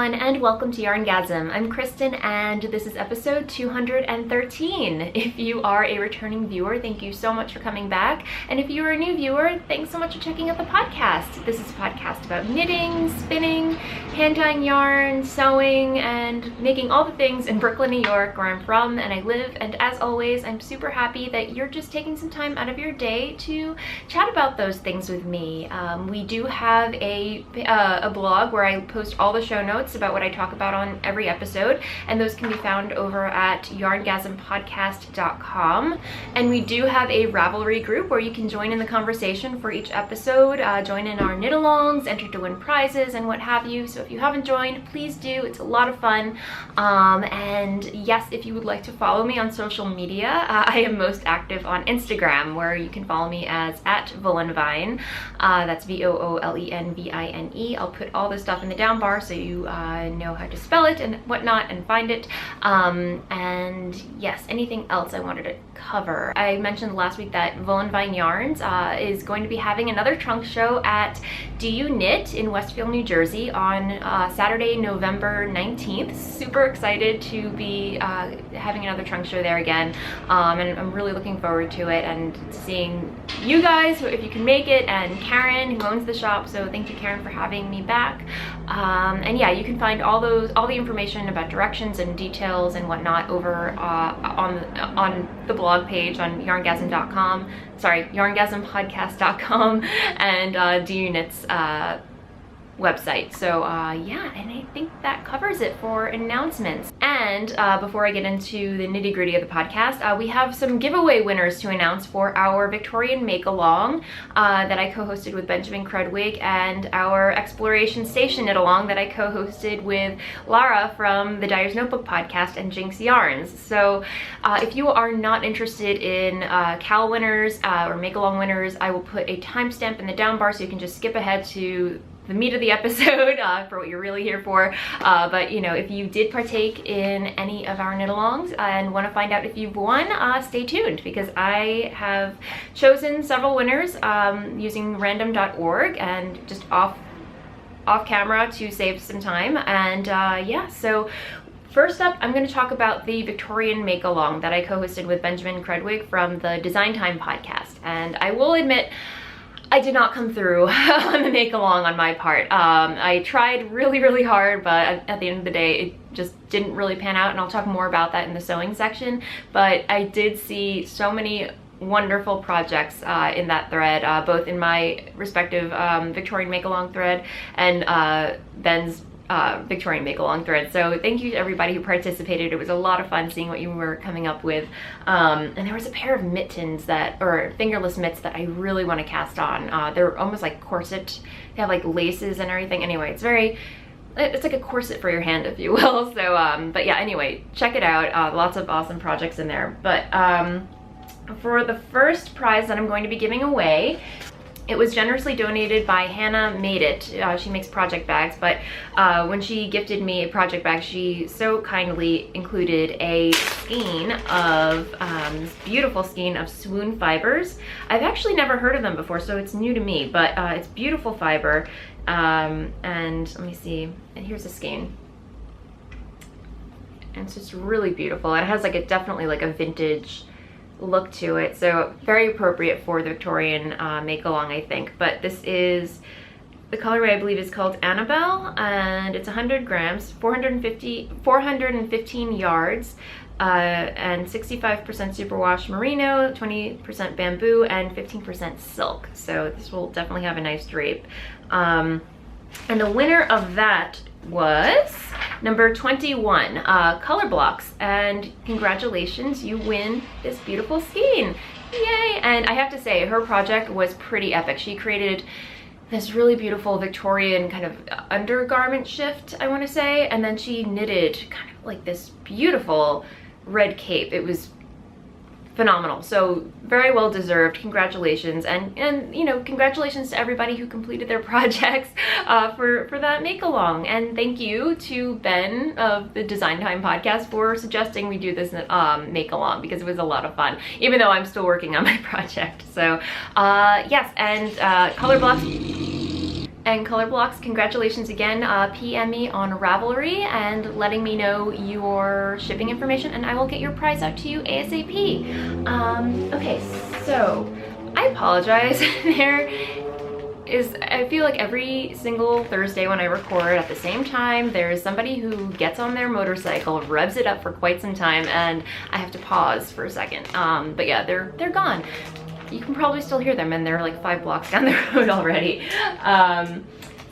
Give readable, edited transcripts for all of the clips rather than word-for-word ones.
everyone, and welcome to YarnGasm. I'm Kristen, and this is episode 213. If you are a returning viewer, thank you so much for coming back. And if you are a new viewer, thanks so much for checking out the podcast. This is a podcast about knitting, spinning, hand-dyeing yarn, sewing, and making all the things in Brooklyn, New York, where I'm from and I live. And as always, I'm super happy that you're just taking some time out of your day to chat about those things with me. We do have a blog where I post all the show notes about what I talk about on every episode, and those can be found over at YarnGasmPodcast.com. And we do have a Ravelry group where you can join in the conversation for each episode, join in our knit-alongs, enter to win prizes and what have you. So if you haven't joined, please do. It's a lot of fun. And yes, if you would like to follow me on social media, I am most active on Instagram, where you can follow me as @Voolenvine. That's Voolenvine. I'll put all the stuff in the down bar so you know how to spell it and whatnot and find it. And yes, anything else I wanted to cover? I mentioned last week that Voolenvine Yarns is going to be having another trunk show at Do You Knit in Westfield, New Jersey on Saturday, November 19th. Super excited to be having another trunk show there again, and I'm really looking forward to it and seeing you guys, if you can make it, and Karen, who owns the shop. So thank you, Karen, for having me back. And yeah, you can find all the information about directions and details and whatnot over on the blog page on YarnGasm.com. Sorry, YarnGasmPodcast.com and Do You Knit's website. So yeah, and I think that covers it for announcements. And before I get into the nitty-gritty of the podcast, we have some giveaway winners to announce for our Victorian make-along that I co-hosted with Benjamin Credwig, and our Exploration Station knit-along that I co-hosted with Lara from the Dyer's Notebook podcast and Jinx Yarns. So if you are not interested in Cal winners or make-along winners, I will put a timestamp in the down bar so you can just skip ahead to the meat of the episode for what you're really here for. But you know, if you did partake in any of our knit-alongs and want to find out if you've won, stay tuned, because I have chosen several winners using random.org and just off camera to save some time. And yeah, so first up, I'm going to talk about the Victorian make-along that I co-hosted with Benjamin Credwig from the Design Time podcast. And I will admit, I did not come through on the make-along on my part. I tried really hard, but at the end of the day, it just didn't really pan out, and I'll talk more about that in the sewing section. But I did see so many wonderful projects in that thread, both in my respective Victorian make-along thread and Ben's Victorian make-along thread. So thank you to everybody who participated. It was a lot of fun seeing what you were coming up with. And there was a pair of mittens or fingerless mitts that I really want to cast on. They're almost like corset. They have like laces and everything. Anyway, it's like a corset for your hand, if you will. So, but yeah, anyway, check it out. Lots of awesome projects in there. But for the first prize that I'm going to be giving away, it was generously donated by Hannah Made It. She makes project bags, but when she gifted me a project bag, she so kindly included a skein of, this beautiful skein of swoon fibers. I've actually never heard of them before, so it's new to me, but it's beautiful fiber. And let me see, and here's the skein. And it's just really beautiful. It has like definitely like a vintage look to it, so very appropriate for the Victorian make-along, I think. But this is, the colorway I believe is called Annabelle, and it's 100 grams, 415 yards, and 65% superwash merino, 20% bamboo, and 15% silk. So this will definitely have a nice drape. And the winner of that was number 21, Color Blocks, and congratulations, you win this beautiful skein. Yay! And I have to say, her project was pretty epic. She created this really beautiful Victorian kind of undergarment shift, I want to say, and then she knitted kind of like this beautiful red cape. It was phenomenal. So very well deserved. Congratulations, and you know, congratulations to everybody who completed their projects for that make along. And thank you to Ben of the Design Time podcast for suggesting we do this make along, because it was a lot of fun, even though I'm still working on my project. So yes, and color blocks. and color blocks, congratulations again. PM me on Ravelry and letting me know your shipping information, and I will get your prize out to you ASAP. Okay, so I apologize. I feel like every single Thursday when I record at the same time, there's somebody who gets on their motorcycle, revs it up for quite some time, and I have to pause for a second. But yeah, they're gone. You can probably still hear them, and they're like 5 blocks down the road already.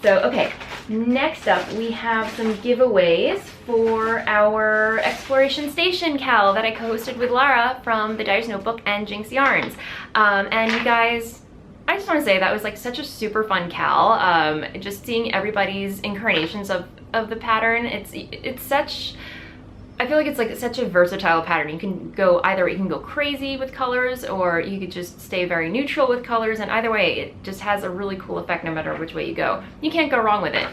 So okay, next up we have some giveaways for our Exploration Station Cal that I co-hosted with Lara from the Dyer's Notebook and Jinx Yarns. And you guys, I just want to say that was like such a super fun cal. Just seeing everybody's incarnations of the pattern. It's such, I feel like it's like such a versatile pattern. You can go either, you can go crazy with colors, or you could just stay very neutral with colors, and either way it just has a really cool effect no matter which way you go. You can't go wrong with it.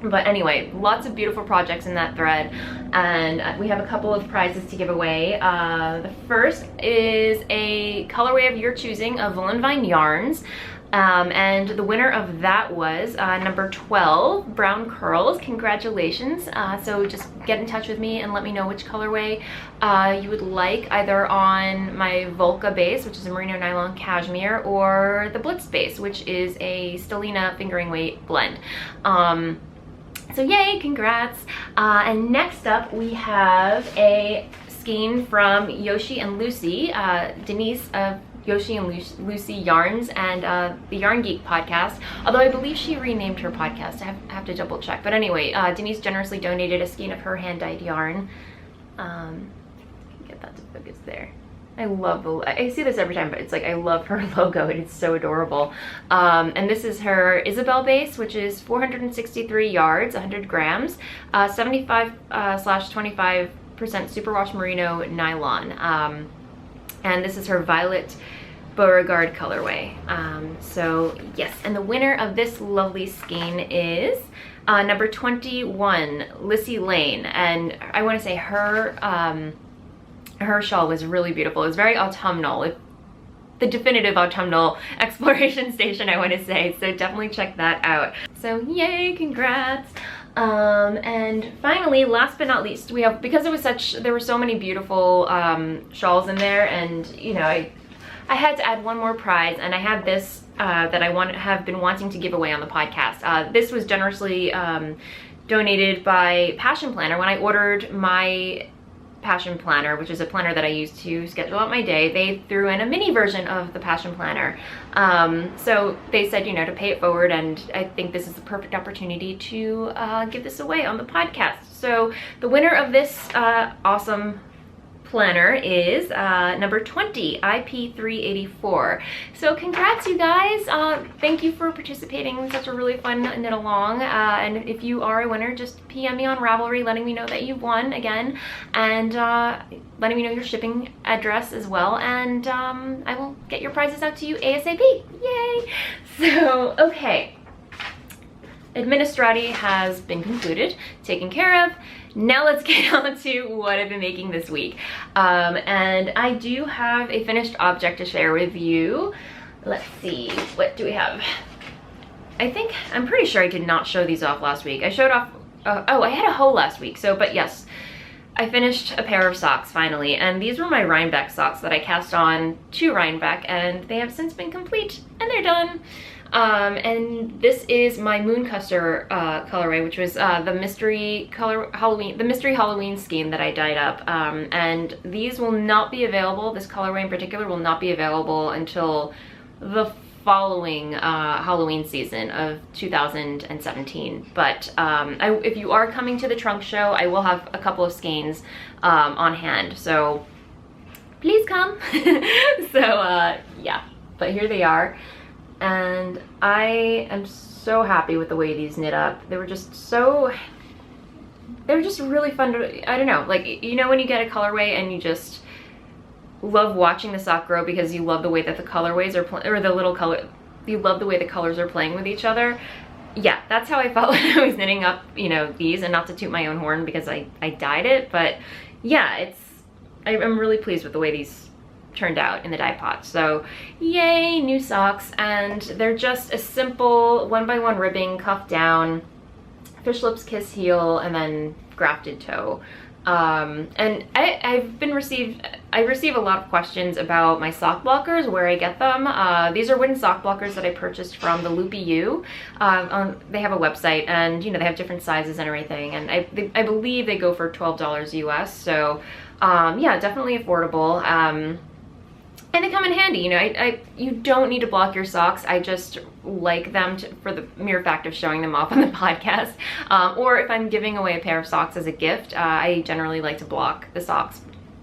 But anyway, lots of beautiful projects in that thread, and we have a couple of prizes to give away. The first is a colorway of your choosing of Voolenvine yarns, and the winner of that was number 12, Brown Curls. Congratulations. So just get in touch with me and let me know which colorway you would like, either on my Volca base, which is a merino nylon cashmere, or the Blitz base, which is a Stellina fingering weight blend. So yay, congrats. And next up we have a skein from Yoshi and Lucy, Denise of Yoshi and Lucy Yarns and the Yarn Geek podcast, although I believe she renamed her podcast. I have to double check. But anyway, Denise generously donated a skein of her hand-dyed yarn. Get that to focus there. I love I see this every time, but it's like, I love her logo. It's so adorable. And this is her Isabel base, which is 463 yards, 100 grams, 75/25% superwash merino nylon. And this is her Violet Beauregard colorway. So yes, and the winner of this lovely skein is number 21, Lissy Lane. And I want to say her shawl was really beautiful. It was very autumnal, the definitive autumnal exploration station, I want to say. So definitely check that out. So yay, congrats. And finally, last but not least, we have, because there were so many beautiful shawls in there, and you know, I had to add one more prize, and I had this that I have been wanting to give away on the podcast. This was generously donated by Passion Planner. When I ordered my Passion Planner, which is a planner that I use to schedule out my day, they threw in a mini version of the Passion Planner. So they said, you know, to pay it forward, and I think this is the perfect opportunity to give this away on the podcast. So the winner of this awesome planner is number 20, IP384. So congrats, you guys. Thank you for participating in such a really fun knit along. And if you are a winner, just PM me on Ravelry letting me know that you won again, and letting me know your shipping address as well, and I will get your prizes out to you ASAP. Yay! So, okay. Administrati has been concluded, taken care of. Now let's get on to what I've been making this week. And I do have a finished object to share with you. Let's see, what do we have? I'm pretty sure I did not show these off last week. I showed off, oh, I had a hoe last week, but yes. I finished a pair of socks finally, and these were my Rhinebeck socks that I cast on to Rhinebeck, and they have since been complete, and they're done. And this is my Mooncuster colorway, which was the mystery Halloween scheme that I dyed up. And these will not be available, this colorway in particular will not be available until the following Halloween season of 2017. But if you are coming to the trunk show, I will have a couple of skeins on hand, so please come. So yeah, but here they are. And I am so happy with the way these knit up. They were just really fun to, I don't know, like, you know when you get a colorway and you just love watching the sock grow because you love the way that the colorways are you love the way the colors are playing with each other. Yeah, that's how I felt when I was knitting up, you know, these, and not to toot my own horn because I dyed it, but yeah, I'm really pleased with the way these turned out in the dye pot. So yay, new socks. And they're just a simple 1x1 ribbing, cuff down, fish lips, kiss heel, and then grafted toe. And I receive a lot of questions about my sock blockers, where I get them. These are wooden sock blockers that I purchased from the Loopy U. They have a website, and you know, they have different sizes and everything, and I believe they go for $12 US. So yeah, definitely affordable. And they come in handy, you know. You don't need to block your socks. I just like them for the mere fact of showing them off on the podcast. Or if I'm giving away a pair of socks as a gift, I generally like to block the socks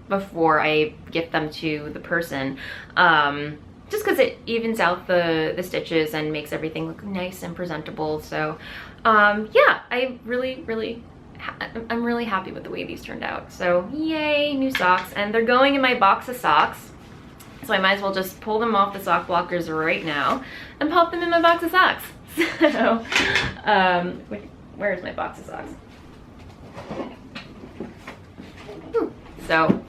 before I gift them to the person. Just because it evens out the stitches and makes everything look nice and presentable. So yeah, I'm really happy with the way these turned out. So yay, new socks. And they're going in my box of socks. So I might as well just pull them off the sock blockers right now and pop them in my box of socks. So, where's my box of socks? So,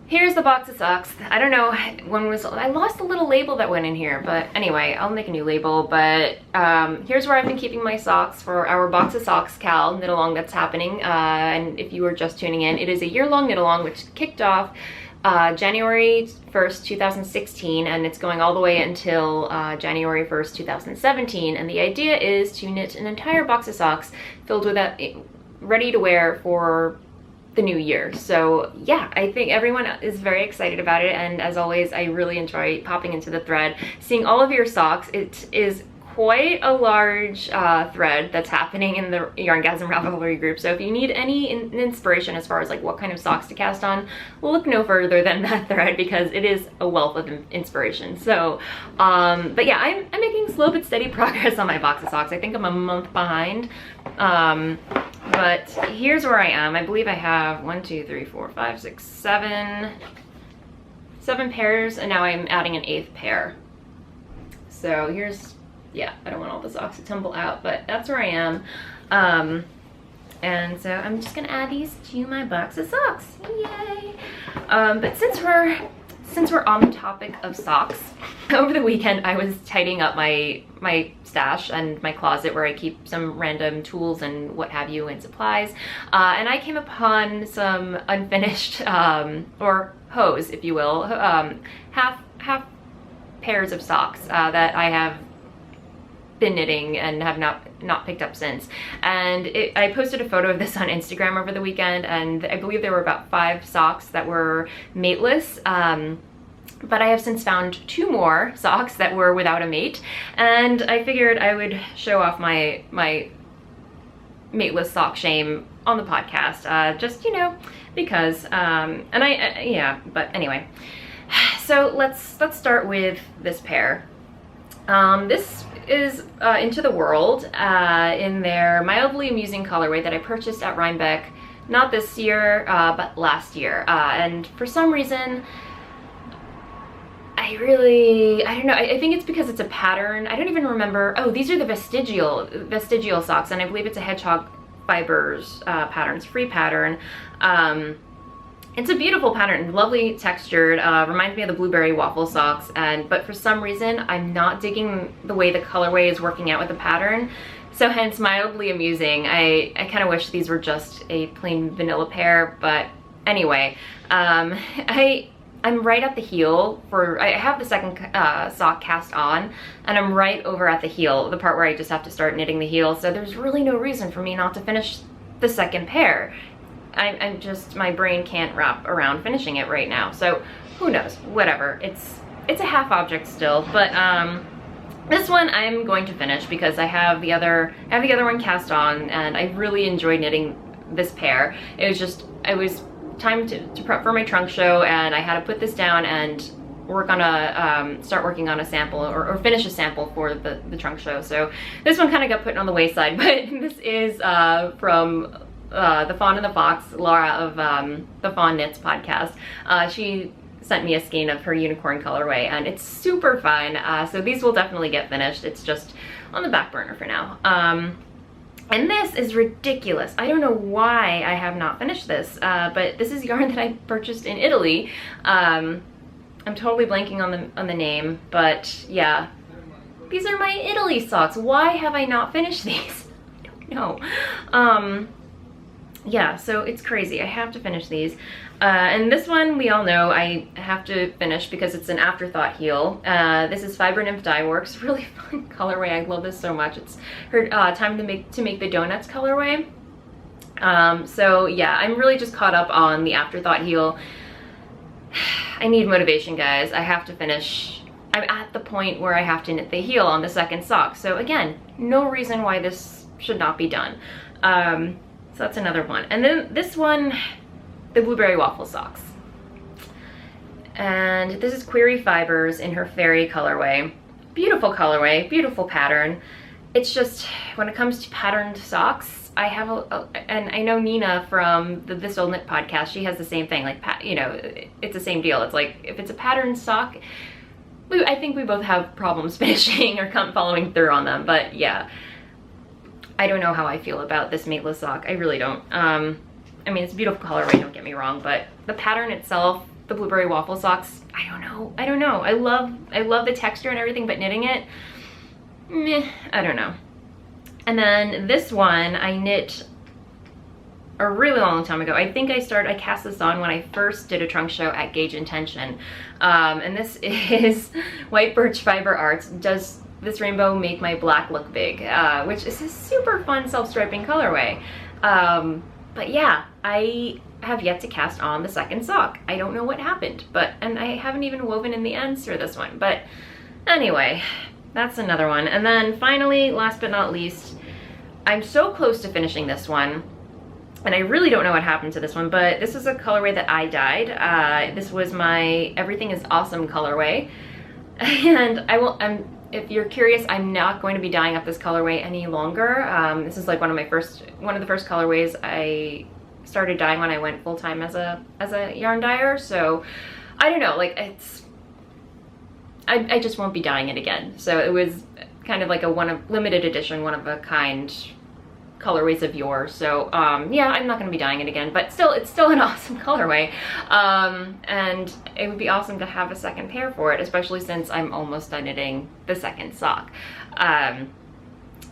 here's the box of socks. I don't know I lost the little label that went in here, but anyway, I'll make a new label. But here's where I've been keeping my socks for our box of socks Cal knit along that's happening. And if you were just tuning in, it is a year-long knit along which kicked off January 1st, 2016, and it's going all the way until January 1st, 2017. And the idea is to knit an entire box of socks filled with that, ready to wear for the new year. So yeah, I think everyone is very excited about it, and as always, I really enjoy popping into the thread, seeing all of your socks. It is quite a large thread that's happening in the YarnGasm Ravelry group. So if you need any inspiration as far as like what kind of socks to cast on, look no further than that thread, because it is a wealth of inspiration. So but yeah, I'm making slow but steady progress on my box of socks. I think I'm a month behind, but here's where I am. I believe I have 1, 2, 3, 4, 5, 6, 7 pairs, and now I'm adding an 8th pair. So here's, yeah, I don't want all the socks to tumble out, but that's where I am. And so I'm just gonna add these to my box of socks. Yay! But since we're on the topic of socks, over the weekend I was tidying up my stash and my closet where I keep some random tools and what have you and supplies. And I came upon some unfinished, or hose, if you will, half pairs of socks that I have been knitting and have not picked up since. And I posted a photo of this on Instagram over the weekend, and I believe there were about 5 socks that were mateless. But I have since found 2 more socks that were without a mate, and I figured I would show off my mateless sock shame on the podcast, just, you know, because yeah, but anyway. So let's start with this pair. This is Into the World in their mildly amusing colorway that I purchased at Rhinebeck, not this year, but last year. And for some reason, I don't know, I think it's because it's a pattern. I don't even remember. Oh, these are the vestigial socks, and I believe it's a hedgehog fibers pattern. It's a free pattern. It's a beautiful pattern, lovely textured, reminds me of the blueberry waffle socks, but for some reason I'm not digging the way the colorway is working out with the pattern, so hence mildly amusing. I kind of wish these were just a plain vanilla pair, but anyway, I'm right at the heel I have the second sock cast on, and I'm right over at the heel, the part where I just have to start knitting the heel, so there's really no reason for me not to finish the second pair. I'm just, my brain can't wrap around finishing it right now, so who knows, whatever. It's a half object still, but this one I'm going to finish because I have the other one cast on, and I really enjoyed knitting this pair. It was time to prep for my trunk show, and I had to put this down and start working on a sample or finish a sample for the trunk show. So this one kind of got put on the wayside, but this is from the Fawn and the Fox, Laura of the Fawn Knits podcast. She sent me a skein of her unicorn colorway, and it's super fun. So these will definitely get finished. It's just on the back burner for now. And this is ridiculous. I don't know why I have not finished this, but this is yarn that I purchased in Italy. I'm totally blanking on the name, but yeah. These are my Italy socks. Why have I not finished these? I don't know. Yeah, so it's crazy. I have to finish these. And this one, we all know I have to finish because it's an afterthought heel. This is Fiber Nymph Dye Works. Really fun colorway. I love this so much. It's her time to make the donuts colorway. So yeah, I'm really just caught up on the afterthought heel. I need motivation, guys. I have to finish. I'm at the point where I have to knit the heel on the second sock. So again, no reason why this should not be done. So that's another one. And then this one, the blueberry waffle socks. And this is Query Fibers in her fairy colorway. Beautiful colorway, beautiful pattern. It's just, when it comes to patterned socks, I have and I know Nina from the This Old Knit podcast, she has the same thing, like, you know, it's the same deal. It's like, if it's a patterned sock, I think we both have problems finishing or following through on them, but yeah. I don't know how I feel about this Mateless sock. I really don't. I mean, it's a beautiful colorway, don't get me wrong, but the pattern itself, the blueberry waffle socks, I don't know. I love the texture and everything, but knitting it, meh, I don't know. And then this one I knit a really long time ago. I think I cast this on when I first did a trunk show at Gauge Intention. And this is White Birch Fiber Arts. Does this rainbow make my black look big, which is a super fun self-striping colorway. But yeah, I have yet to cast on the second sock. I don't know what happened, and I haven't even woven in the ends for this one. But anyway, that's another one. And then finally, last but not least, I'm so close to finishing this one. And I really don't know what happened to this one, but this is a colorway that I dyed. This was my Everything is Awesome colorway. And if you're curious, I'm not going to be dyeing up this colorway any longer. This is like one of the first colorways I started dyeing when I went full-time as a yarn dyer. So I don't know, like I just won't be dyeing it again. So it was kind of like a limited edition, one of a kind colorways of yours. So yeah, I'm not going to be dyeing it again, but still, it's still an awesome colorway. And it would be awesome to have a second pair for it, especially since I'm almost done knitting the second sock.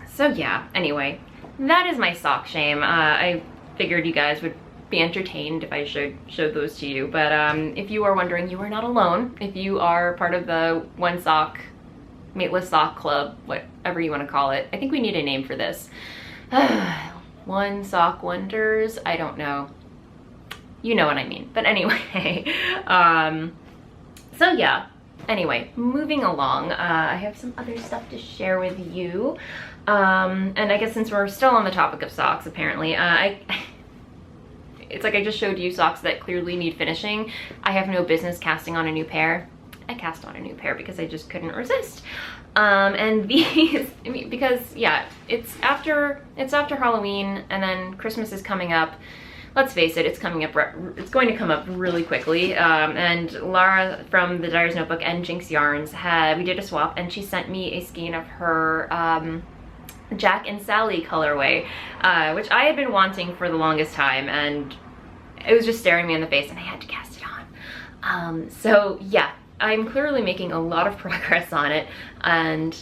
So yeah, anyway, that is my sock shame. I figured you guys would be entertained if I showed those to you, but if you are wondering, you are not alone. If you are part of the One Sock Mateless Sock Club, whatever you want to call it, I think we need a name for this. One Sock Wonders, I don't know. You know what I mean. But anyway, so yeah, anyway, moving along, I have some other stuff to share with you. And I guess since we're still on the topic of socks, apparently, it's like I just showed you socks that clearly need finishing. I have no business casting on a new pair. I cast on a new pair because I just couldn't resist. And these, because yeah, it's after Halloween, and then Christmas is coming up. Let's face it, it's going to come up really quickly. And Lara from the Dyer's Notebook and Jinx Yarns we did a swap, and she sent me a skein of her Jack and Sally colorway, which I had been wanting for the longest time, and it was just staring me in the face, and I had to cast it on. So yeah, I'm clearly making a lot of progress on it, and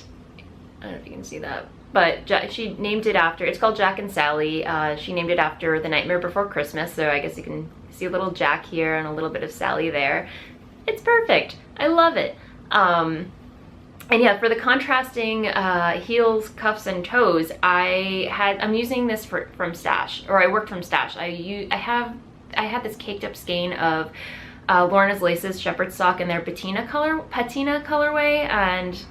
I don't know if you can see that, but she named it after, it's called Jack and Sally. She named it after The Nightmare Before Christmas, so I guess you can see a little Jack here and a little bit of Sally there. It's perfect. I love it. And yeah, for the contrasting heels, cuffs, and toes, I'm using this from Stash, or I worked from Stash. I had this caked up skein of Lorna's Laces shepherd sock in their patina colorway, and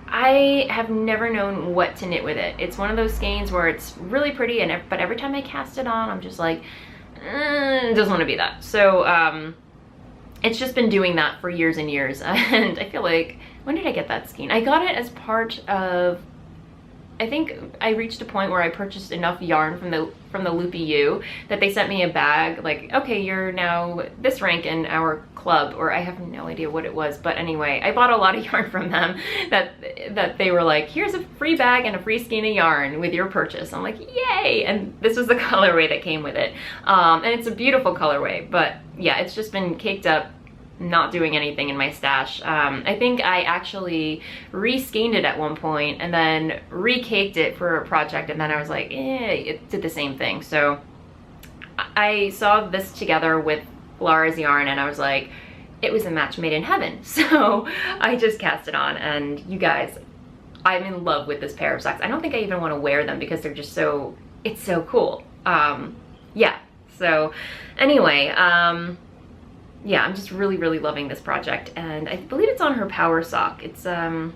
I have never known what to knit with it. It's one of those skeins where it's really pretty, but every time I cast it on, I'm just like, it doesn't want to be that. So it's just been doing that for years and years, and I feel like, when did I get that skein? I got it as part of, I think I reached a point where I purchased enough yarn from the Loopy U that they sent me a bag, like, okay, you're now this rank in our club, or I have no idea what it was, but anyway, I bought a lot of yarn from them that they were like, here's a free bag and a free skein of yarn with your purchase. I'm like, yay! And this was the colorway that came with it. And it's a beautiful colorway, but yeah, it's just been caked up not doing anything in my stash. I think I actually re-skeined it at one point and then re-caked it for a project, and then I was like, it did the same thing. So I saw this together with Lara's yarn and I was like, it was a match made in heaven. So I just cast it on, and you guys, I'm in love with this pair of socks. I don't think I even want to wear them because they're just so, it's so cool. Yeah, so anyway, yeah, I'm just really, really loving this project, and I believe it's on her power sock. It's, I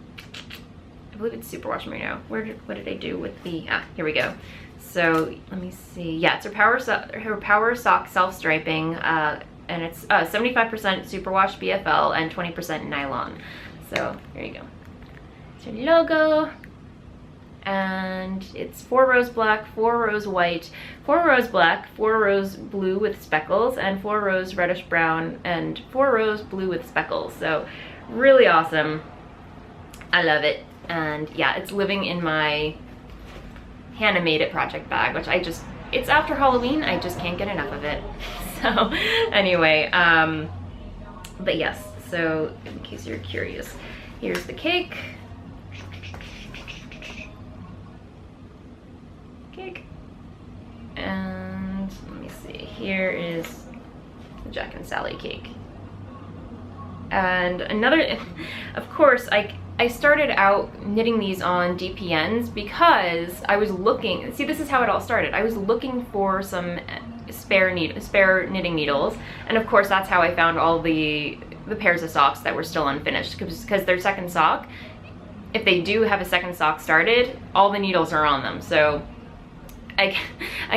believe it's superwash merino. What did I do with the, here we go. So let me see. Yeah, it's her power sock self-striping, and it's 75% superwash BFL and 20% nylon. So here you go. It's her logo, and it's 4 rose black, 4 rose white, 4 rose black, 4 rose blue with speckles, and 4 rose reddish brown, and 4 rose blue with speckles. So really awesome. I love it. And yeah, it's living in my Hannah Made It project bag, which it's after Halloween, I just can't get enough of it. So anyway, but yes, so in case you're curious, here's the cake. And let me see, here is the Jack and Sally cake. And another, of course, I started out knitting these on DPNs because I was looking, see, this is how it all started. I was looking for some spare knitting needles, and of course that's how I found all the pairs of socks that were still unfinished, because their second sock, if they do have a second sock started, all the needles are on them. So I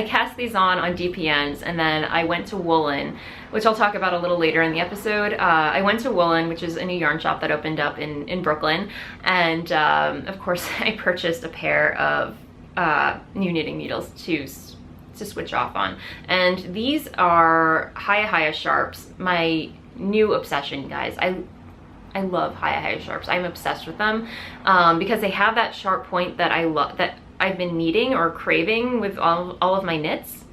cast these on DPNs, and then I went to Woolen, which I'll talk about a little later in the episode. I went to Woolen, which is a new yarn shop that opened up in Brooklyn, and of course I purchased a pair of new knitting needles to switch off on. And these are Hiya Sharps, my new obsession, guys. I love Hiya Sharps. I'm obsessed with them because they have that sharp point that I love, that I've been needing or craving with all of my knits.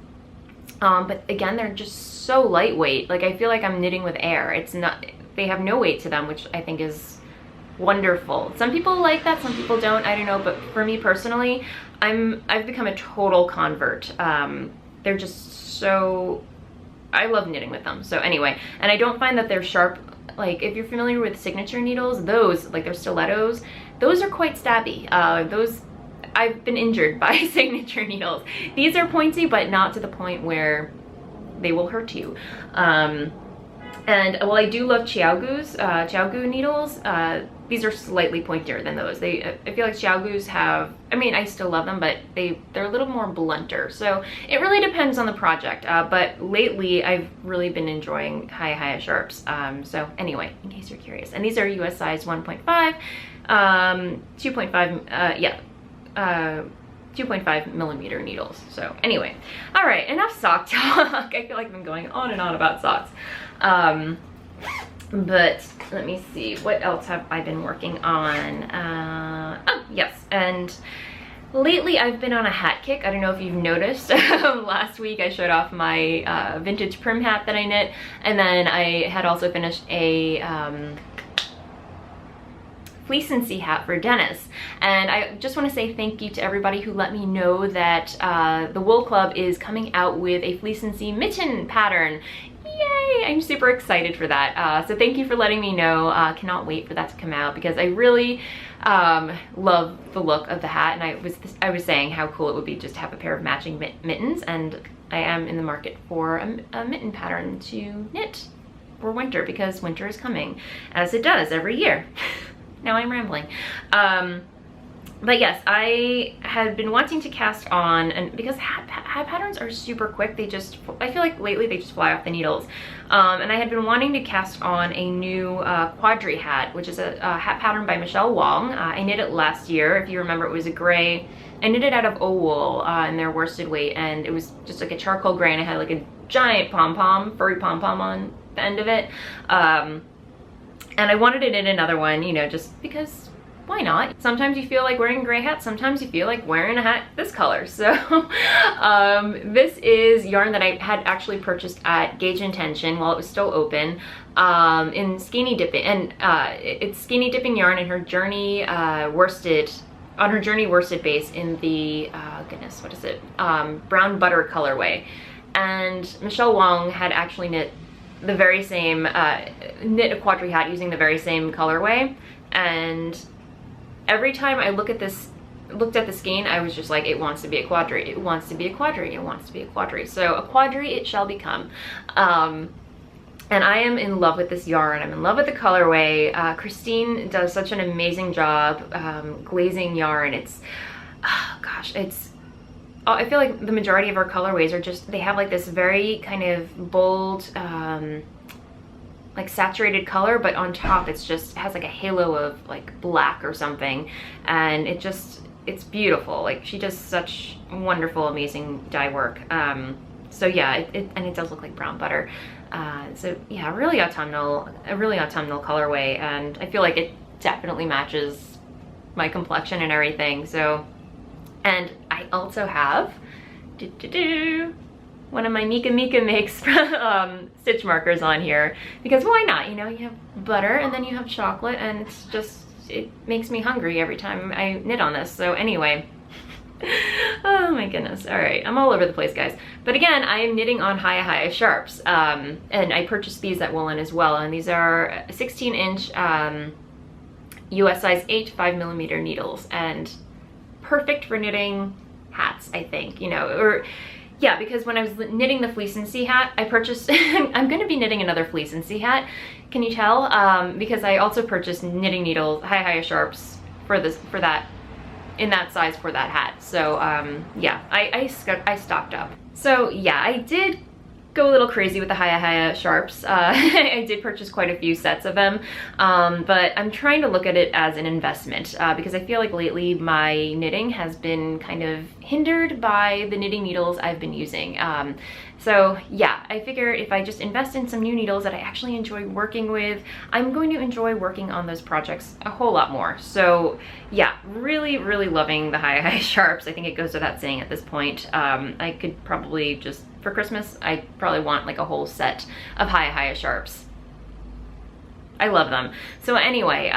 But again, they're just so lightweight. Like, I feel like I'm knitting with air. It's not, they have no weight to them, which I think is wonderful. Some people like that, some people don't, I don't know, but for me personally, I've become a total convert. They're just so, I love knitting with them. So anyway, and I don't find that they're sharp. Like, if you're familiar with signature needles, those, like their stilettos, those are quite stabby. Those, I've been injured by signature needles. These are pointy, but not to the point where they will hurt you. And well, I do love Xiaogu needles. These are slightly pointier than those. I feel like Xiaogus have, I mean, I still love them, but they're a little more blunter. So it really depends on the project. But lately, I've really been enjoying Hiya Sharps. So anyway, in case you're curious, and these are US size 1.5, 2.5, 2.5 millimeter needles. So anyway, all right, enough sock talk. I feel like I've been going on and on about socks. But let me see, what else have I been working on? Oh, yes, and lately I've been on a hat kick. I don't know if you've noticed. Last week I showed off my vintage prim hat that I knit, and then I had also finished a fleecency hat for Dennis. And I just want to say thank you to everybody who let me know that the Wool Club is coming out with a fleecency mitten pattern. Yay! I'm super excited for that. So thank you for letting me know. Cannot wait for that to come out, because I really love the look of the hat, and I was saying how cool it would be just to have a pair of matching mittens, and I am in the market for a mitten pattern to knit for winter, because winter is coming, as it does every year. Now I'm rambling. But yes, I had been wanting to cast on, and because hat patterns are super quick, I feel like lately they just fly off the needles. And I had been wanting to cast on a new quadri hat, which is a hat pattern by Michelle Wong. I knit it last year. If you remember, it was a gray. I knit it out of O-wool in their worsted weight, and it was just like a charcoal gray, and it had like a giant pom-pom, furry pom-pom on the end of it. And I wanted to knit another one, you know, just because why not? Sometimes you feel like wearing a gray hat, sometimes you feel like wearing a hat this color. So this is yarn that I had actually purchased at Gauge Intention while it was still open, in skinny dipping, and it's skinny dipping yarn in her Journey worsted, on her Journey worsted base in the, goodness, what is it? Brown butter colorway. And Michelle Wong had actually knit the very same, knit a quadri hat using the very same colorway. And every time I looked at the skein, I was just like, it wants to be a quadri, it wants to be a quadri, it wants to be a quadri. So a quadri it shall become. And I am in love with this yarn. I'm in love with the colorway. Christine does such an amazing job glazing yarn. It's, oh gosh, it's, I feel like the majority of our colorways are just, they have like this very kind of bold, like saturated color, but on top it's just, it has like a halo of like black or something. And it just, it's beautiful. Like she does such wonderful, amazing dye work. So yeah, and it does look like brown butter. So yeah, really autumnal, a really autumnal colorway, and I feel like it definitely matches my complexion and everything. So, and I also have one of my Mika Makes stitch markers on here, because why not? You know, you have butter and then you have chocolate, and it's just, it makes me hungry every time I knit on this. So anyway, oh my goodness. All right, I'm all over the place, guys. But again, I am knitting on Hiya sharps, and I purchased these at Woolen as well. And these are 16-inch US size 8 5mm needles, and perfect for knitting hats, I think. You know, or yeah, because when I was knitting the Fleece and See hat, I purchased. I'm going to be knitting another Fleece and See hat. Can you tell? Because I also purchased knitting needles, Hiya sharps for this, for that, in that size for that hat. So yeah, I stocked up. So yeah, I did go a little crazy with the Hiya sharps. I did purchase quite a few sets of them, but I'm trying to look at it as an investment, because I feel like lately my knitting has been kind of hindered by the knitting needles I've been using. So yeah, I figure if I just invest in some new needles that I actually enjoy working with, I'm going to enjoy working on those projects a whole lot more. So yeah, really loving the Hiya sharps. I think it goes without saying at this point. I could probably just, for Christmas, I probably want like a whole set of Hiya sharps. I love them. So anyway,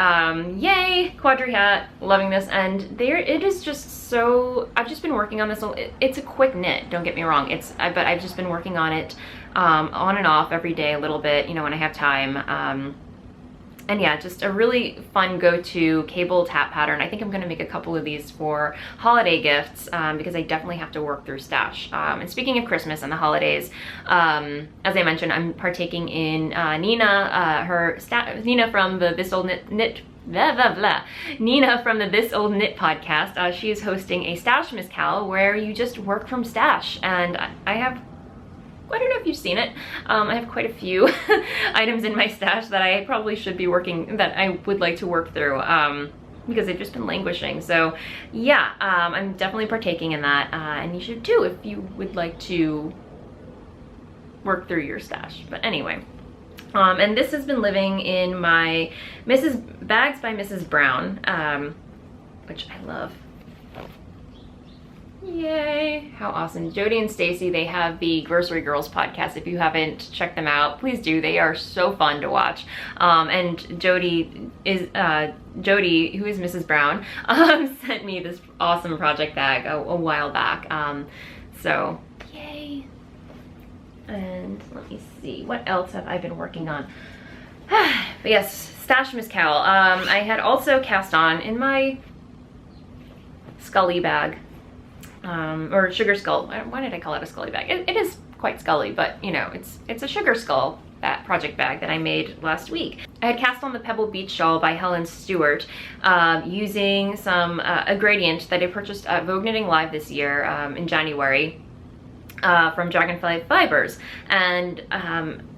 yay, quadri hat, loving this. And there, it is just so, I've just been working on this. It's a quick knit, don't get me wrong. But I've just been working on it on and off every day a little bit, you know, when I have time. And yeah, just a really fun go-to cable tap pattern. I think I'm gonna make a couple of these for holiday gifts, because I definitely have to work through stash. And speaking of Christmas and the holidays, as I mentioned, I'm partaking in Nina, Nina from the This Old Knit Nina from the This Old Knit podcast. She is hosting a stash Mezcal where you just work from stash, and I don't know if you've seen it. I have quite a few items in my stash that I probably should be working, that I would like to work through, because they've just been languishing. So yeah, I'm definitely partaking in that, and you should too if you would like to work through your stash. But anyway, and this has been living in my Bags by Mrs. Brown, which I love. Yay, how awesome. Jody and Stacy, they have the Grocery Girls podcast. If you haven't checked them out, please do. They are so fun to watch. And Jody, who is Mrs. Brown, sent me this awesome project bag a while back. So yay. And let me see, what else have I been working on? But yes, stash Mezcal. I had also cast on in my Scully bag, or Sugar Skull. Why did I call it a Scully bag? It is quite Scully, but you know, it's a Sugar Skull, that project bag that I made last week. I had cast on the Pebble Beach Shawl by Helen Stewart, using a gradient that I purchased at Vogue Knitting Live this year, in January, from Dragonfly Fibers. And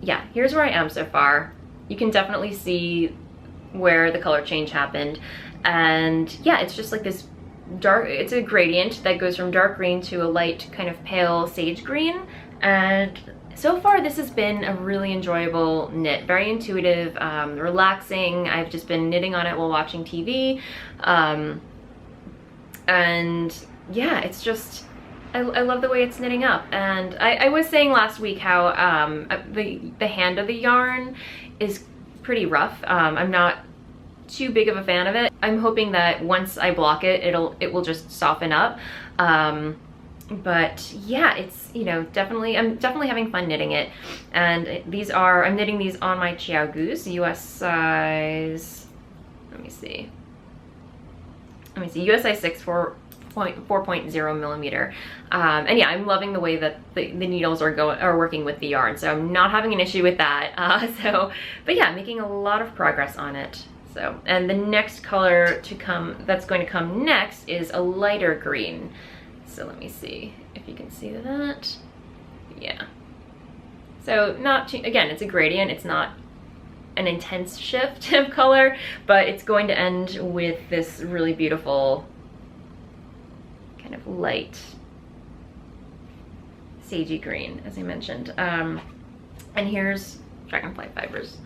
yeah, here's where I am so far. You can definitely see where the color change happened. And yeah, it's just like this dark, it's a gradient that goes from dark green to a light kind of pale sage green, and so far this has been a really enjoyable knit, very intuitive, relaxing. I've just been knitting on it while watching TV, and yeah, it's just, I love the way it's knitting up. And I was saying last week how the hand of the yarn is pretty rough. I'm not too big of a fan of it. I'm hoping that once I block it, it will just soften up. But yeah, it's, you know, I'm definitely having fun knitting it. And I'm knitting these on my Ciao Goose, US size, let me see, US size 6 for 4.0 millimeter. And yeah, I'm loving the way that the needles are working with the yarn, so I'm not having an issue with that. But yeah, making a lot of progress on it. So, and the next color that's going to come next is a lighter green. So let me see if you can see that. Yeah. So again, it's a gradient. It's not an intense shift of color, but it's going to end with this really beautiful kind of light sagey green, as I mentioned. And here's Dragonfly Fibers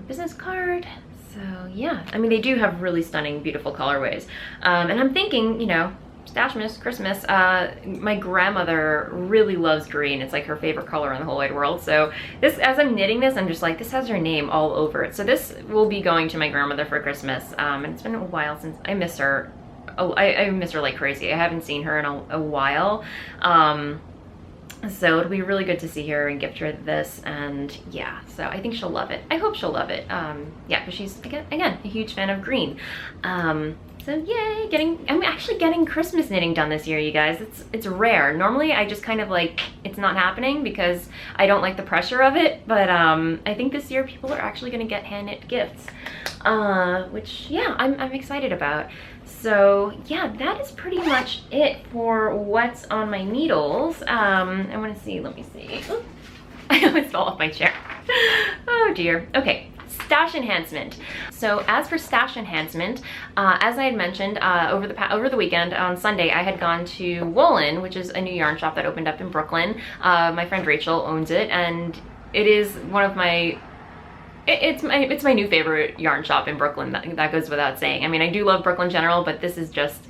business card. So yeah, I mean, they do have really stunning, beautiful colorways. And I'm thinking, you know, Stashmas, Christmas, my grandmother really loves green. It's like her favorite color in the whole wide world. So this, as I'm knitting this, I'm just like, this has her name all over it. So this will be going to my grandmother for Christmas. And it's been a while since I miss her. Oh, I miss her like crazy. I haven't seen her in a while. So it'll be really good to see her and gift her this, and yeah, so I think she'll love it. I hope she'll love it. Yeah, because she's, again, a huge fan of green. So yay, I'm actually getting Christmas knitting done this year, you guys. It's rare. Normally I just kind of like, it's not happening because I don't like the pressure of it, but I think this year people are actually gonna get hand knit gifts, which yeah, I'm excited about. So yeah, that is pretty much it for what's on my needles. I want to see, let me see. Oops. I almost fell off my chair. Oh dear. Okay, stash enhancement. So as for stash enhancement, as I had mentioned, over the weekend on Sunday, I had gone to Woolen, which is a new yarn shop that opened up in Brooklyn. My friend Rachel owns it, and it is one of my it's my new favorite yarn shop in Brooklyn. That goes without saying. I mean, I do love Brooklyn in general, but this is just,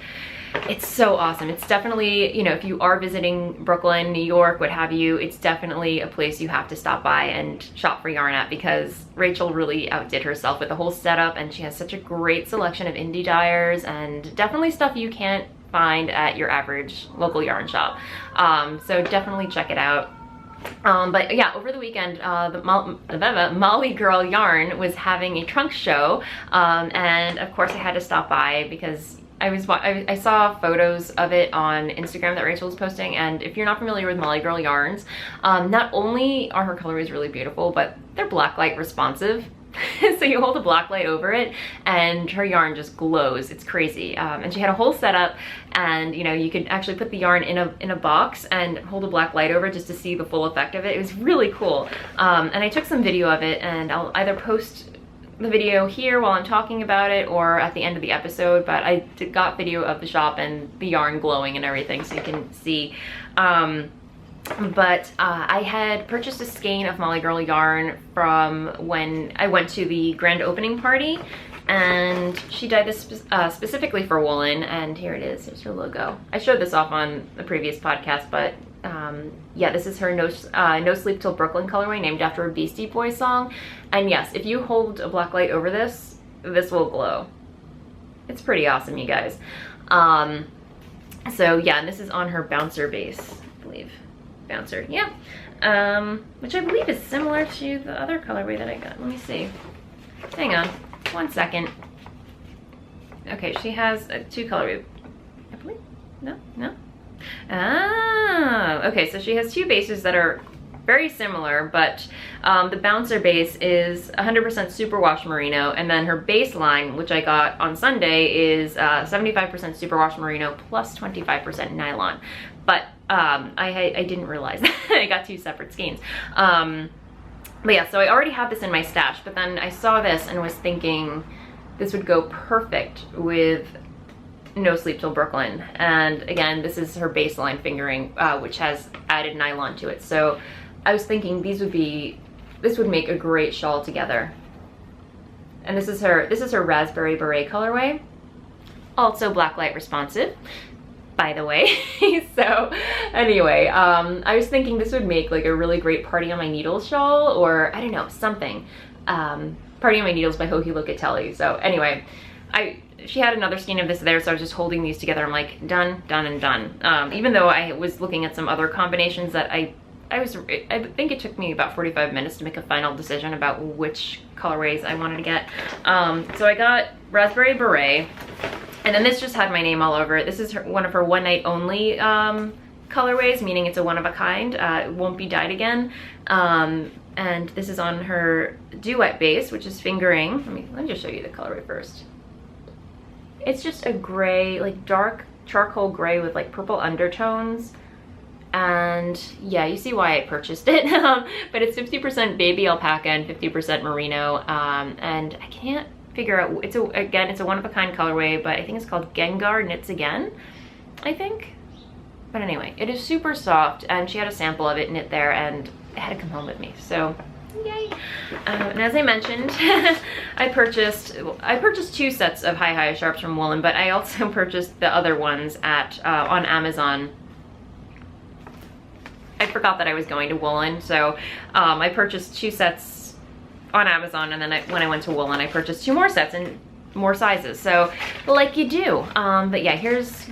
it's so awesome. It's definitely, you know, if you are visiting Brooklyn, New York, what have you, it's definitely a place you have to stop by and shop for yarn at, because Rachel really outdid herself with the whole setup, and she has such a great selection of indie dyers and definitely stuff you can't find at your average local yarn shop. So definitely check it out. But yeah, over the weekend, the Molly Girl Yarn was having a trunk show, and of course I had to stop by because I saw photos of it on Instagram that Rachel was posting, and if you're not familiar with Molly Girl Yarns, not only are her colorways really beautiful, but they're blacklight responsive. So you hold a black light over it and her yarn just glows. It's crazy. And she had a whole setup, and you know, you could actually put the yarn in a box and hold a black light over it just to see the full effect of it. It was really cool. And I took some video of it, and I'll either post the video here while I'm talking about it or at the end of the episode, but I got video of the shop and the yarn glowing and everything, so you can see. But I had purchased a skein of Molly Girl yarn from when I went to the grand opening party, and she dyed this specifically for Woolen, and here it is. Here's her logo. I showed this off on the previous podcast, but yeah, this is her No Sleep Till Brooklyn colorway, named after a Beastie Boys song. And yes, if you hold a black light over this, this will glow. It's pretty awesome, you guys. So yeah, and this is on her bouncer base, I believe. Bouncer, yeah, which I believe is similar to the other colorway that I got. Let me see. Hang on, 1 second. Okay, she has two colorways. I believe. No. Ah, okay. So she has two bases that are very similar, but the bouncer base is 100% superwash merino, and then her baseline, which I got on Sunday, is 75% superwash merino plus 25% nylon. But I didn't realize that. I got two separate skeins. But yeah, so I already had this in my stash, but then I saw this and was thinking this would go perfect with No Sleep Till Brooklyn. And again, this is her baseline fingering, which has added nylon to it. So I was thinking this would make a great shawl together. And this is her raspberry beret colorway. Also black light responsive, by the way. So anyway, I was thinking this would make like a really great Party on My Needles shawl, or I don't know, something. Party on My Needles by Hohi Locatelli. So anyway, she had another skein of this there, so I was just holding these together. I'm like, done, done, and done. Even though I was looking at some other combinations that I think it took me about 45 minutes to make a final decision about which colorways I wanted to get. So I got Raspberry Beret, and then this just had my name all over it. This is one of her one night only colorways, meaning it's a one of a kind. It won't be dyed again. And this is on her duet base, which is fingering. Let me just show you the colorway first. It's just a gray, like dark charcoal gray with like purple undertones. And yeah, you see why I purchased it. But it's 50% baby alpaca and 50% merino. And I can't figure out, it's a one of a kind colorway, but I think it's called Gengar Knits Again, I think. But anyway, it is super soft, and she had a sample of it knit there, and it had to come home with me, so yay. And as I mentioned, I purchased 2 sets of high sharps from Woolen, but I also purchased the other ones at on Amazon. I forgot that I was going to Woolen, so I purchased 2 sets on Amazon, and then when I went to Woolen, I purchased 2 more sets in more sizes, so like you do. But yeah, here's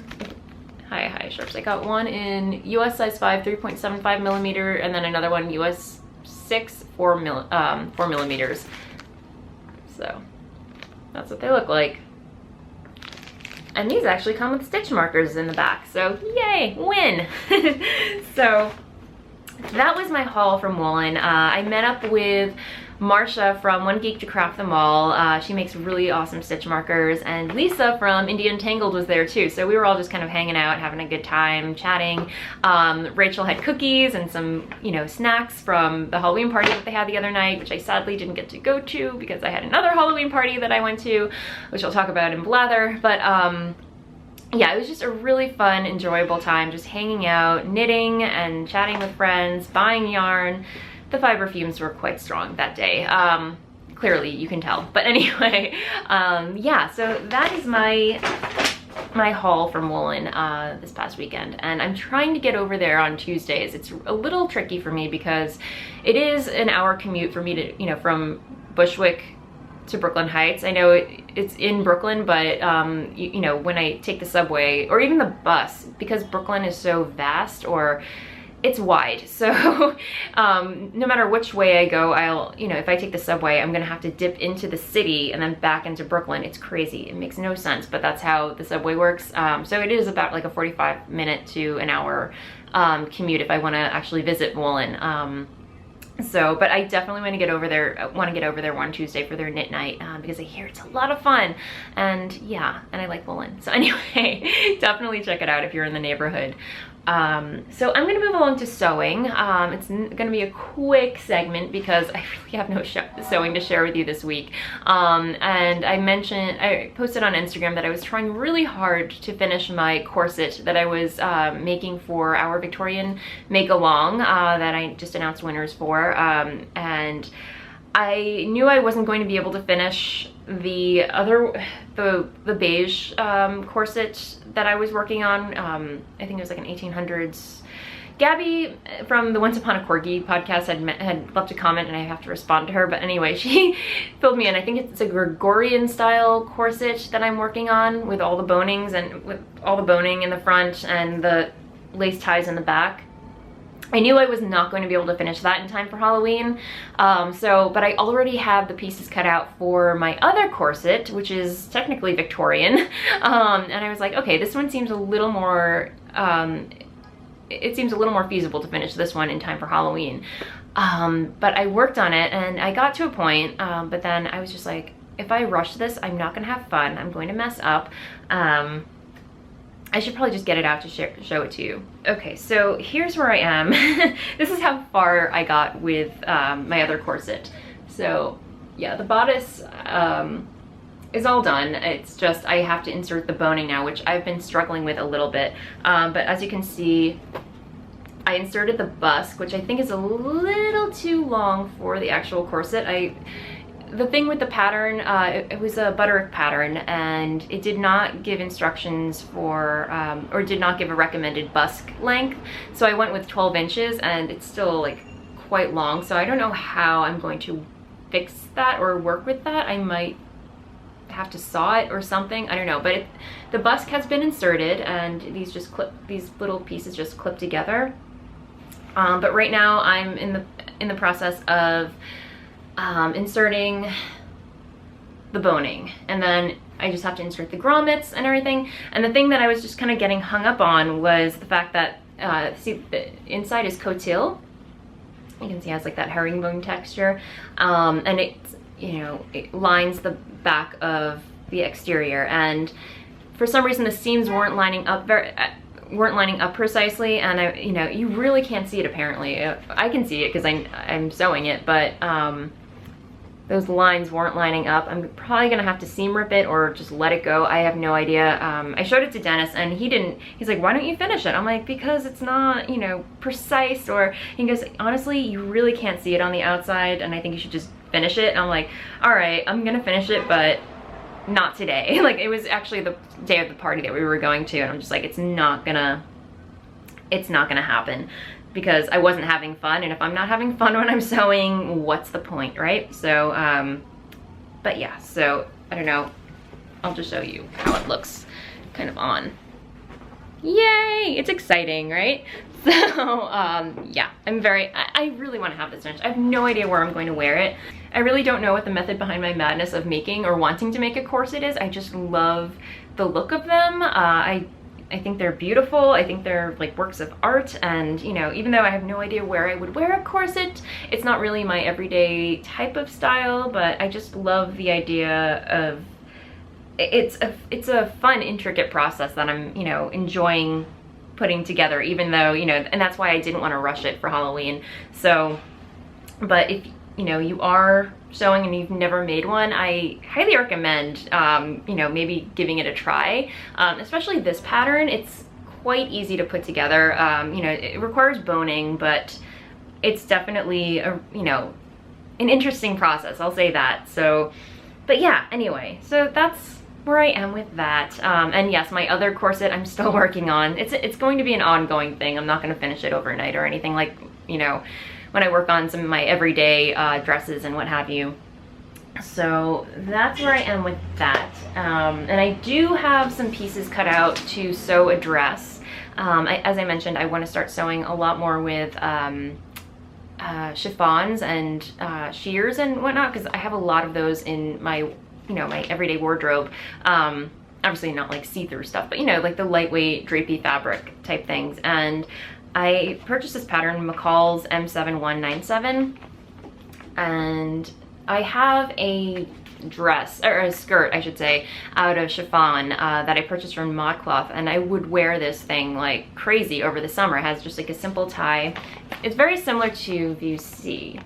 high sharps. I got one in US size 5, 3.75 millimeter, and then another one US 6, 4 millimeters. So that's what they look like. And these actually come with stitch markers in the back, so yay, win. So that was my haul from Woolen. I met up with Marsha from One Geek to Craft Them All. She makes really awesome stitch markers, and Lisa from Indian Tangled was there too. So we were all just kind of hanging out, having a good time, chatting. Rachel had cookies and some, snacks from the Halloween party that they had the other night, which I sadly didn't get to go to because I had another Halloween party that I went to, which I'll talk about in Blather. But yeah, it was just a really fun, enjoyable time, just hanging out, knitting and chatting with friends, buying yarn. The fiber fumes were quite strong that day. Clearly, you can tell. But anyway, yeah, so that is my haul from Woolen this past weekend. And I'm trying to get over there on Tuesdays. It's a little tricky for me because it is an hour commute for me to, from Bushwick to Brooklyn Heights. I know it's in Brooklyn, but when I take the subway or even the bus, because Brooklyn is so vast, or it's wide, so no matter which way I go, if I take the subway, I'm gonna have to dip into the city and then back into Brooklyn. It's crazy. It makes no sense, but that's how the subway works. So it is about like a 45-minute to an hour commute if I want to actually visit Woolen. But I definitely want to get over there one Tuesday for their knit night because I hear it's a lot of fun, and yeah, and I like Woolen. So anyway, definitely check it out if you're in the neighborhood. So I'm gonna move along to sewing. It's gonna be a quick segment because I really have no sewing to share with you this week. And I posted on Instagram that I was trying really hard to finish my corset that I was making for our Victorian make-along that I just announced winners for. And I knew I wasn't going to be able to finish the beige corset that I was working on. I think it was like an 1800s. Gabby from the Once Upon a Corgi podcast had left a comment, and I have to respond to her, but anyway, she filled me in. I think it's a Gregorian style corset that I'm working on with all the bonings, and with all the boning in the front and the lace ties in the back. I knew I was not going to be able to finish that in time for Halloween, but I already have the pieces cut out for my other corset, which is technically Victorian, and I was like, okay, this one seems a little more, it seems a little more feasible to finish this one in time for Halloween. But I worked on it, and I got to a point, but then I was just like, if I rush this, I'm not gonna have fun, I'm going to mess up. I should probably just get it out to show it to you. Okay, so here's where I am. This is how far I got with my other corset. So yeah, the bodice is all done. It's just I have to insert the boning now, which I've been struggling with a little bit. But as you can see, I inserted the busk, which I think is a little too long for the actual corset. The thing with the pattern, it was a butterick pattern, and it did not give instructions for, or did not give a recommended busk length. So I went with 12 inches, and it's still like quite long. So I don't know how I'm going to fix that or work with that. I might have to saw it or something. I don't know, but the busk has been inserted, and these little pieces just clip together. But right now I'm in the process of inserting the boning, and then I just have to insert the grommets and everything. And the thing that I was just kind of getting hung up on was the fact that see, the inside is cotil. You can see it has like that herringbone texture, and it's, you know, it lines the back of the exterior, and for some reason the seams weren't lining up precisely, and you know, you really can't see it apparently. I can see it because I'm sewing it, but those lines weren't lining up. I'm probably gonna have to seam rip it or just let it go. I have no idea. I showed it to Dennis, and he's like, why don't you finish it? I'm like, because it's not, you know, precise. Or he goes, honestly, you really can't see it on the outside, and I think you should just finish it. And I'm like, all right, I'm gonna finish it, but not today. Like, it was actually the day of the party that we were going to, and I'm just like, it's not gonna happen, because I wasn't having fun, and if I'm not having fun when I'm sewing, what's the point, right? So, but yeah, so I don't know, I'll just show you how it looks kind of on. Yay, it's exciting, right? So, yeah, I really want to have this finished. I have no idea where I'm going to wear it. I really don't know what the method behind my madness of making or wanting to make a corset is. I just love the look of them. I think they're beautiful. I think they're like works of art, and you know, even though I have no idea where I would wear a corset, it's not really my everyday type of style, but I just love the idea of it's a fun, intricate process that I'm, you know, enjoying putting together, even though, you know, and that's why I didn't want to rush it for Halloween. So, but if you know, you are sewing and you've never made one, I highly recommend, you know, maybe giving it a try. Especially this pattern, it's quite easy to put together. You know, it requires boning, but it's definitely a, you know, an interesting process, I'll say that. So, but yeah, anyway, so that's where I am with that. And yes, my other corset I'm still working on. It's going to be an ongoing thing. I'm not going to finish it overnight or anything, like, you know, when I work on some of my everyday dresses and what have you. So that's where I am with that. And I do have some pieces cut out to sew a dress. As I mentioned, I want to start sewing a lot more with chiffons and sheers and whatnot, because I have a lot of those in my, you know, my everyday wardrobe. Obviously not like see-through stuff, but you know, like the lightweight drapey fabric type things. And I purchased this pattern, McCall's M7197, and I have a dress, or a skirt I should say, out of chiffon that I purchased from ModCloth, and I would wear this thing like crazy over the summer. It has just like a simple tie. It's very similar to View C. You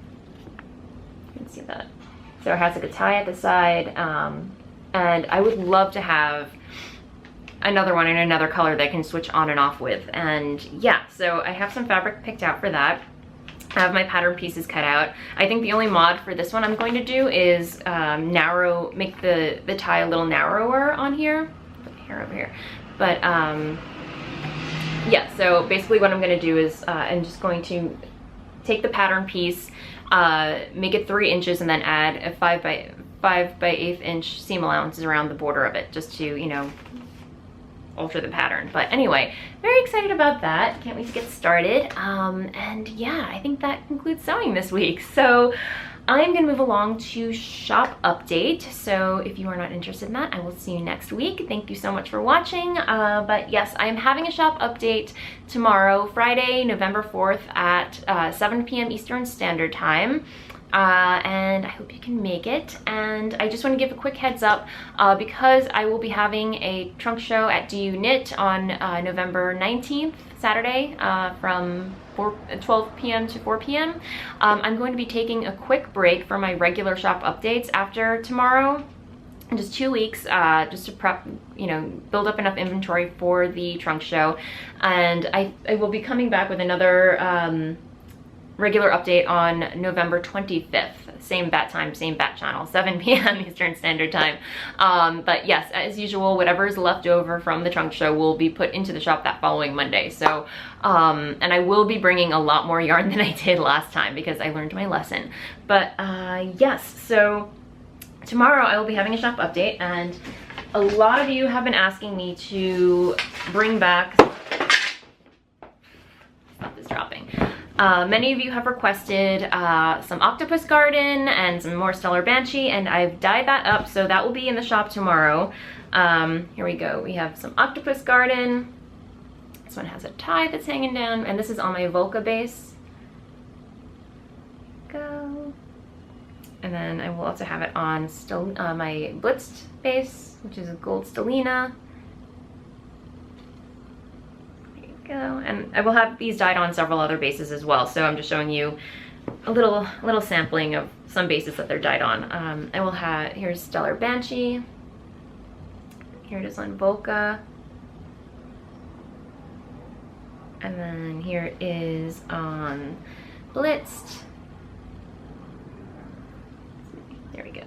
can see that. So it has like a tie at the side, and I would love to have another one in another color that I can switch on and off with. And yeah, so I have some fabric picked out for that. I have my pattern pieces cut out. I think the only mod for this one I'm going to do is make the tie a little narrower on here. Put the hair over here. But yeah, so basically what I'm going to do is I'm just going to take the pattern piece, make it 3 inches, and then add a 5 by 8 inch seam allowances around the border of it, just to, you know, alter the pattern. But anyway, very excited about that. Can't wait to get started. And yeah, I think that concludes sewing this week. So I'm gonna move along to shop update. So if you are not interested in that, I will see you next week. Thank you so much for watching. But yes, I am having a shop update tomorrow, Friday, November 4th at 7 p.m. Eastern Standard Time. And I hope you can make it. And I just want to give a quick heads up, because I will be having a trunk show at DU Knit on November 19th, Saturday, from 12 p.m. to 4 p.m. I'm going to be taking a quick break for my regular shop updates after tomorrow. in just 2 weeks, just to prep, you know, build up enough inventory for the trunk show. And I will be coming back with another regular update on November 25th. Same bat time, same bat channel, 7 p.m. Eastern Standard Time. But yes, as usual, whatever is left over from the trunk show will be put into the shop that following Monday. So, and I will be bringing a lot more yarn than I did last time because I learned my lesson. But yes, so tomorrow I will be having a shop update, and a lot of you have been asking me to bring back, stop this dropping. Many of you have requested some Octopus Garden and some more Stellar Banshee, and I've dyed that up, so that will be in the shop tomorrow. Here we go. We have some Octopus Garden. This one has a tie that's hanging down, and this is on my Volca base. Go. And then I will also have it on my Blitzed base, which is a gold Stellina. Go. And I will have these dyed on several other bases as well, so I'm just showing you a little sampling of some bases that they're dyed on. I will have, here's Stellar Banshee, here it is on Volca, and then here it is on Blitzed. There we go.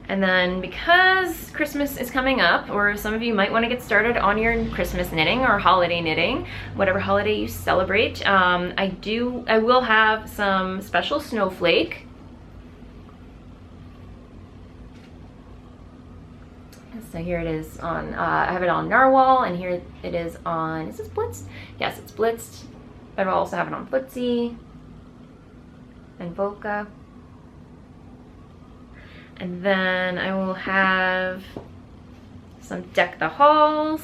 And then because Christmas is coming up, or some of you might want to get started on your Christmas knitting or holiday knitting, whatever holiday you celebrate, I will have some special snowflake. So here it is on, I have it on Narwhal, and here it is on, is this Blitzed? Yes, it's Blitzed. I will also have it on Footsie and Volca. And then I will have some Deck the Halls.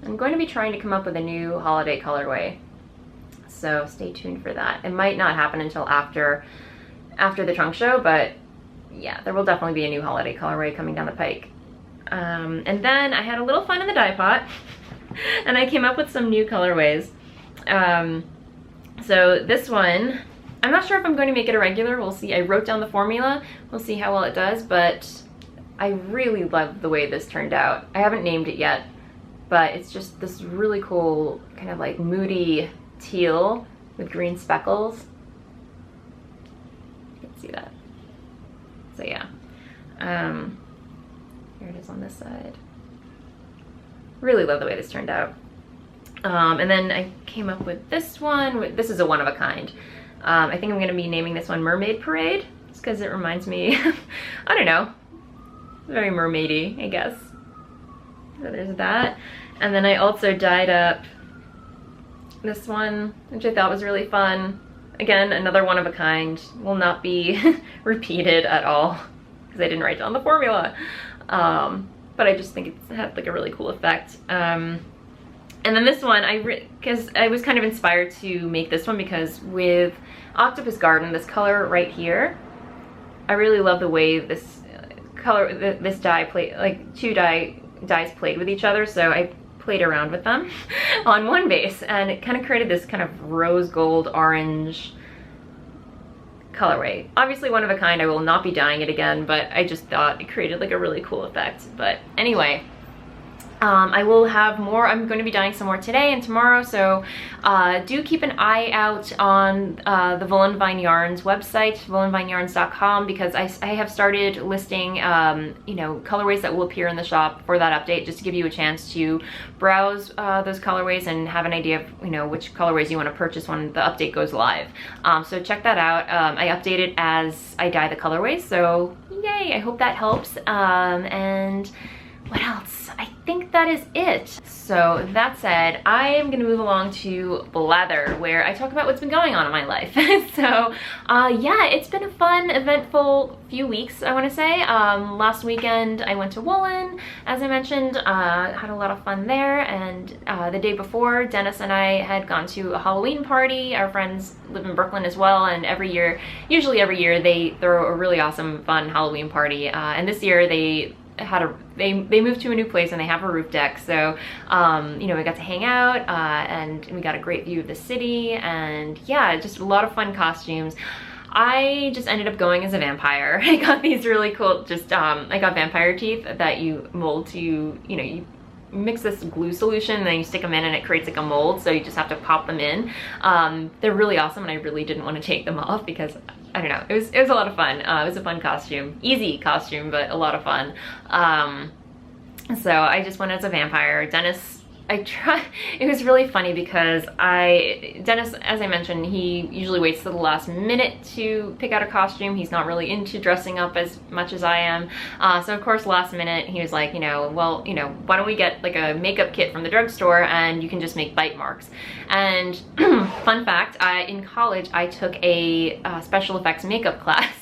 I'm going to be trying to come up with a new holiday colorway, so stay tuned for that. It might not happen until after the trunk show, but yeah, there will definitely be a new holiday colorway coming down the pike. And then I had a little fun in the dye pot, and I came up with some new colorways. So this one, I'm not sure if I'm going to make it a regular. We'll see. I wrote down the formula. We'll see how well it does, but I really love the way this turned out. I haven't named it yet, but it's just this really cool kind of like moody teal with green speckles. You can see that. So yeah. Here it is on this side. Really love the way this turned out. And then I came up with this one. This is a one-of-a-kind. I think I'm going to be naming this one Mermaid Parade, just because it reminds me, I don't know, very mermaidy, I guess. So there's that. And then I also dyed up this one, which I thought was really fun. Again, another one of a kind. Will not be repeated at all, because I didn't write down the formula. But I just think it had like a really cool effect. And then this one, because I was kind of inspired to make this one because with Octopus Garden, this color right here, I really love the way this color, this dye played, like two dyes played with each other. So I played around with them on one base, and it kind of created this kind of rose gold orange colorway. Obviously one of a kind. I will not be dyeing it again, but I just thought it created like a really cool effect. But anyway, I will have more. I'm going to be dyeing some more today and tomorrow, so do keep an eye out on the Voolenvine Yarns website, voolenvineyarns.com, because I have started listing you know, colorways that will appear in the shop for that update, just to give you a chance to browse those colorways and have an idea of, you know, which colorways you want to purchase when the update goes live. So check that out. I update it as I dye the colorways, so yay, I hope that helps. And what else? I think that is it. So that said, I am gonna move along to Blather, where I talk about what's been going on in my life. So yeah, it's been a fun, eventful few weeks, I wanna say. Last weekend I went to Woolen, as I mentioned, had a lot of fun there, and the day before, Dennis and I had gone to a Halloween party. Our friends live in Brooklyn as well, and usually every year, they throw a really awesome, fun Halloween party. And this year they they moved to a new place and they have a roof deck, so you know, we got to hang out and we got a great view of the city, and yeah, just a lot of fun costumes. I just ended up going as a vampire. I got these really cool, I got vampire teeth that you mold to, you know, you mix this glue solution and then you stick them in and it creates like a mold, so you just have to pop them in. They're really awesome, and I really didn't want to take them off because, I don't know, it was a lot of fun. It was a fun costume. Easy costume, but a lot of fun. So I just went as a vampire. Dennis, it was really funny because Dennis, as I mentioned, he usually waits to the last minute to pick out a costume. He's not really into dressing up as much as I am. So of course, last minute, he was like, you know, well, you know, why don't we get like a makeup kit from the drugstore and you can just make bite marks. And fun fact, in college, I took a special effects makeup class.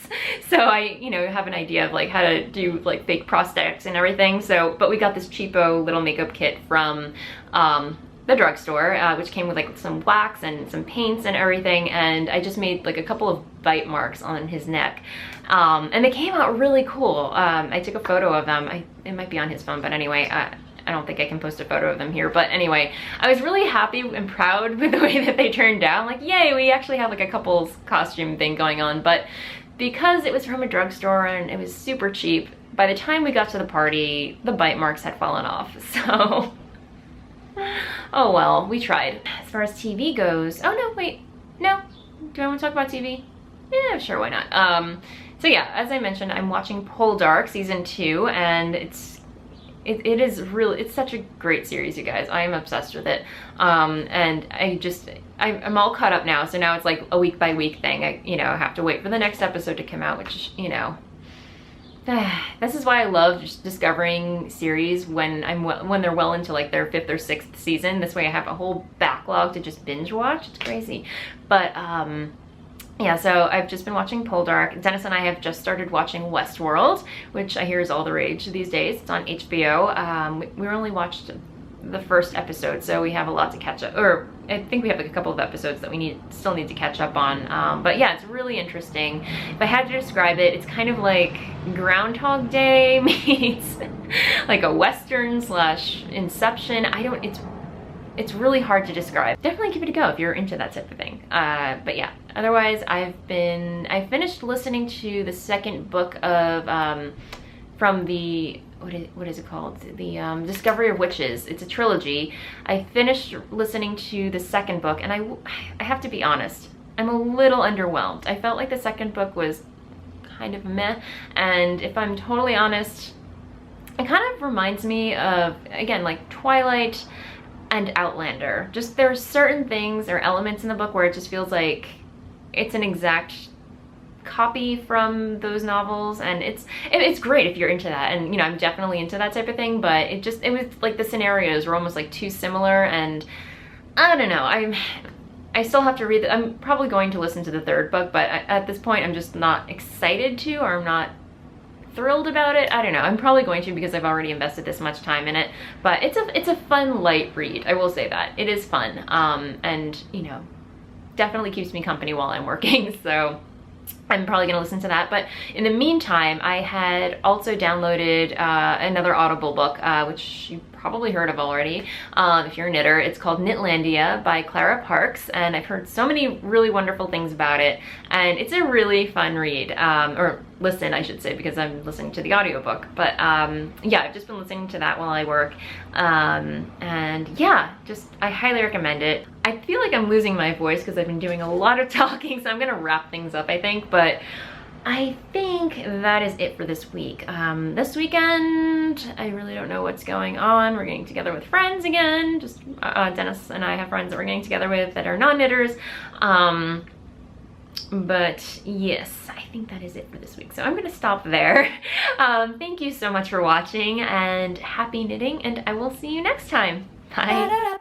So I, you know, have an idea of like how to do like fake prosthetics and everything. So, but we got this cheapo little makeup kit from the drugstore, which came with like some wax and some paints and everything, and I just made like a couple of bite marks on his neck, and they came out really cool. I took a photo of them. It might be on his phone, but anyway, I don't think I can post a photo of them here, but anyway, I was really happy and proud with the way that they turned out. Like, yay, we actually have like a couple's costume thing going on. But because it was from a drugstore and it was super cheap, by the time we got to the party, the bite marks had fallen off, so oh well, we tried. As far as TV goes, oh no, wait, no, do I want to talk about TV? Yeah, sure, why not? So yeah, as I mentioned, I'm watching Poldark season 2, and it is really, it's such a great series, you guys. I am obsessed with it, and I'm all caught up now. So now it's like a week by week thing. I, you know, have to wait for the next episode to come out, which, you know, this is why I love just discovering series when they're well into like their 5th or 6th season. This way I have a whole backlog to just binge watch. It's crazy. But yeah, so I've just been watching Poldark. Dennis and I have just started watching Westworld, which I hear is all the rage these days. It's on HBO. We only watched the first episode, so we have a lot to catch up, or I think we have like a couple of episodes that we still need to catch up on. But yeah, it's really interesting. If I had to describe it, it's kind of like Groundhog Day meets like a Western / Inception. It's really hard to describe. Definitely give it a go if you're into that type of thing. But yeah, otherwise I finished listening to the second book of from the what is it called? The Discovery of Witches. It's a trilogy. I finished listening to the second book, and I have to be honest, I'm a little underwhelmed. I felt like the second book was kind of meh, and if I'm totally honest, it kind of reminds me of, again, like Twilight and Outlander. Just there's certain things or elements in the book where it just feels like it's an exact copy from those novels, and it's great if you're into that, and you know, I'm definitely into that type of thing, but it was like the scenarios were almost like too similar, and I don't know, I still have to read it. I'm probably going to listen to the third book, but at this point I'm just not excited to, or I'm not thrilled about it. I don't know, I'm probably going to because I've already invested this much time in it, but it's a fun light read. I will say that it is fun, and you know, definitely keeps me company while I'm working, so I'm probably gonna listen to that. But in the meantime, I had also downloaded another Audible book, which you probably heard of already if you're a knitter. It's called Knitlandia by Clara Parks, and I've heard so many really wonderful things about it, and it's a really fun read, or listen, I should say, because I'm listening to the audiobook. But yeah, I've just been listening to that while I work, and yeah, I highly recommend it. I feel like I'm losing my voice because I've been doing a lot of talking, so I'm gonna wrap things up, I think, but I think that is it for this week. This weekend, I really don't know what's going on. We're getting together with friends again. Just Dennis and I have friends that we're getting together with that are non-knitters. But yes, I think that is it for this week. So I'm gonna stop there. Thank you so much for watching, and happy knitting, and I will see you next time. Bye.